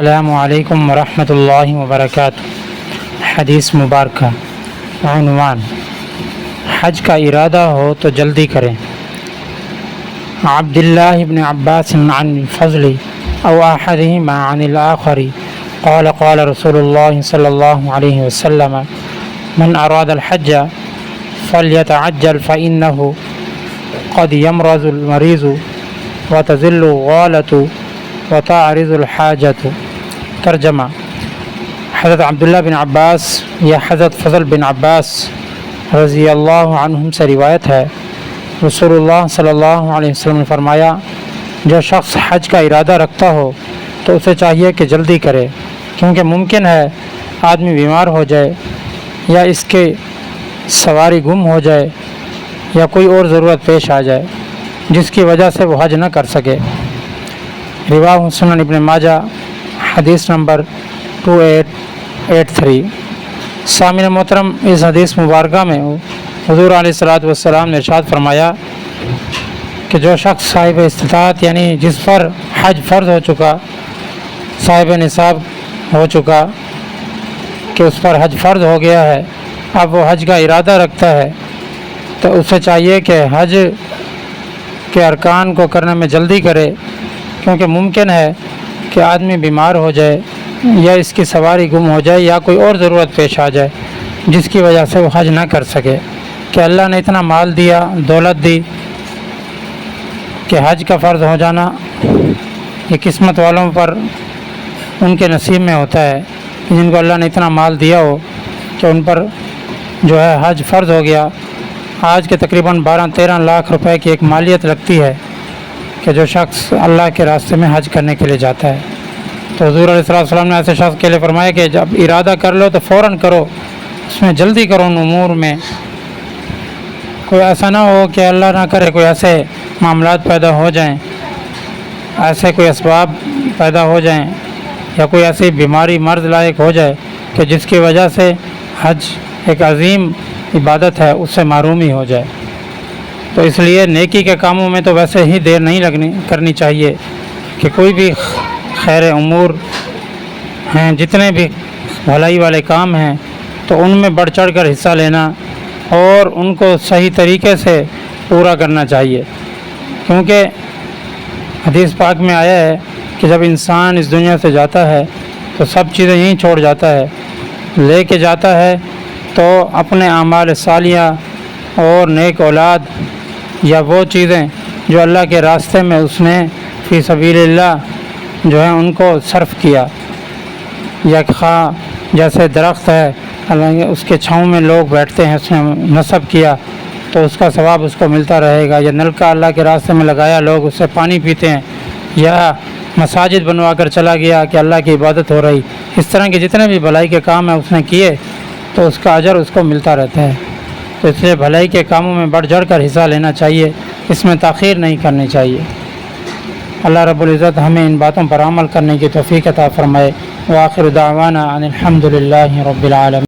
السلام علیکم ورحمۃ اللہ وبرکاتہ۔ حدیث مبارکہ، عنوان حج کا ارادہ ہو تو جلدی کریں۔ عبداللہ ابن عباس عن الفضل او احدہما عن الآخر قال قال رسول اللہ صلی اللہ علیہ وسلم من اراد الحج فلیتعجل فإنہ قد یمرض المریض وتزل الغالۃ وتعرض الحاجۃ۔ ترجمہ: حضرت عبداللہ بن عباس یا حضرت فضل بن عباس رضی اللہ عنہم سے روایت ہے، رسول اللہ صلی اللہ علیہ وسلم نے فرمایا، جو شخص حج کا ارادہ رکھتا ہو تو اسے چاہیے کہ جلدی کرے، کیونکہ ممکن ہے آدمی بیمار ہو جائے یا اس کے سواری گم ہو جائے یا کوئی اور ضرورت پیش آ جائے جس کی وجہ سے وہ حج نہ کر سکے۔ رواہ سنن ابن ماجہ، حدیث نمبر 2883۔ سامعین محترم، اس حدیث مبارکہ میں حضور علیہ الصلوۃ والسلام نے ارشاد فرمایا کہ جو شخص صاحب استطاعت یعنی جس پر حج فرض ہو چکا، صاحب نصاب ہو چکا کہ اس پر حج فرض ہو گیا ہے، اب وہ حج کا ارادہ رکھتا ہے تو اسے چاہیے کہ حج کے ارکان کو کرنے میں جلدی کرے، کیونکہ ممکن ہے کہ آدمی بیمار ہو جائے یا اس کی سواری گم ہو جائے یا کوئی اور ضرورت پیش آ جائے جس کی وجہ سے وہ حج نہ کر سکے۔ کہ اللہ نے اتنا مال دیا، دولت دی کہ حج کا فرض ہو جانا یہ قسمت والوں پر ان کے نصیب میں ہوتا ہے، جن کو اللہ نے اتنا مال دیا ہو کہ ان پر جو ہے حج فرض ہو گیا۔ آج کے تقریباً 12-13 لاکھ روپے کی ایک مالیت لگتی ہے کہ جو شخص اللہ کے راستے میں حج کرنے کے لیے جاتا ہے۔ تو حضور علیہ السلام نے ایسے شخص کے لیے فرمایا کہ جب ارادہ کر لو تو فوراً کرو، اس میں جلدی کرو ان امور میں۔ کوئی ایسا نہ ہو کہ اللہ نہ کرے کوئی ایسے معاملات پیدا ہو جائیں، ایسے کوئی اسباب پیدا ہو جائیں یا کوئی ایسی بیماری مرض لائق ہو جائے کہ جس کی وجہ سے حج ایک عظیم عبادت ہے اس سے محرومی ہو جائے۔ تو اس لیے نیکی کے کاموں میں تو ویسے ہی دیر نہیں کرنی چاہیے کہ کوئی بھی خیر امور ہیں، جتنے بھی بھلائی والے کام ہیں تو ان میں بڑھ چڑھ کر حصہ لینا اور ان کو صحیح طریقے سے پورا کرنا چاہیے، کیونکہ حدیث پاک میں آیا ہے کہ جب انسان اس دنیا سے جاتا ہے تو سب چیزیں یہیں چھوڑ جاتا ہے، لے کے جاتا ہے تو اپنے اعمال صالحہ اور نیک اولاد یا وہ چیزیں جو اللہ کے راستے میں اس نے فی سبیل اللہ جو ہے ان کو صرف کیا، یا خواہ جیسے درخت ہے اس کے چھاؤں میں لوگ بیٹھتے ہیں اس نے نصب کیا تو اس کا ثواب اس کو ملتا رہے گا، یا نلکا اللہ کے راستے میں لگایا لوگ اس سے پانی پیتے ہیں، یا مساجد بنوا کر چلا گیا کہ اللہ کی عبادت ہو رہی، اس طرح کے جتنے بھی بھلائی کے کام ہیں اس نے کیے تو اس کا اجر اس کو ملتا رہتا ہے۔ تو اس لیے بھلائی کے کاموں میں بڑھ چڑھ کر حصہ لینا چاہیے، اس میں تاخیر نہیں کرنی چاہیے۔ اللہ رب العزت ہمیں ان باتوں پر عمل کرنے کی توفیق عطا فرمائے۔ وآخر دعوانا ان الحمد للہ رب العالمین۔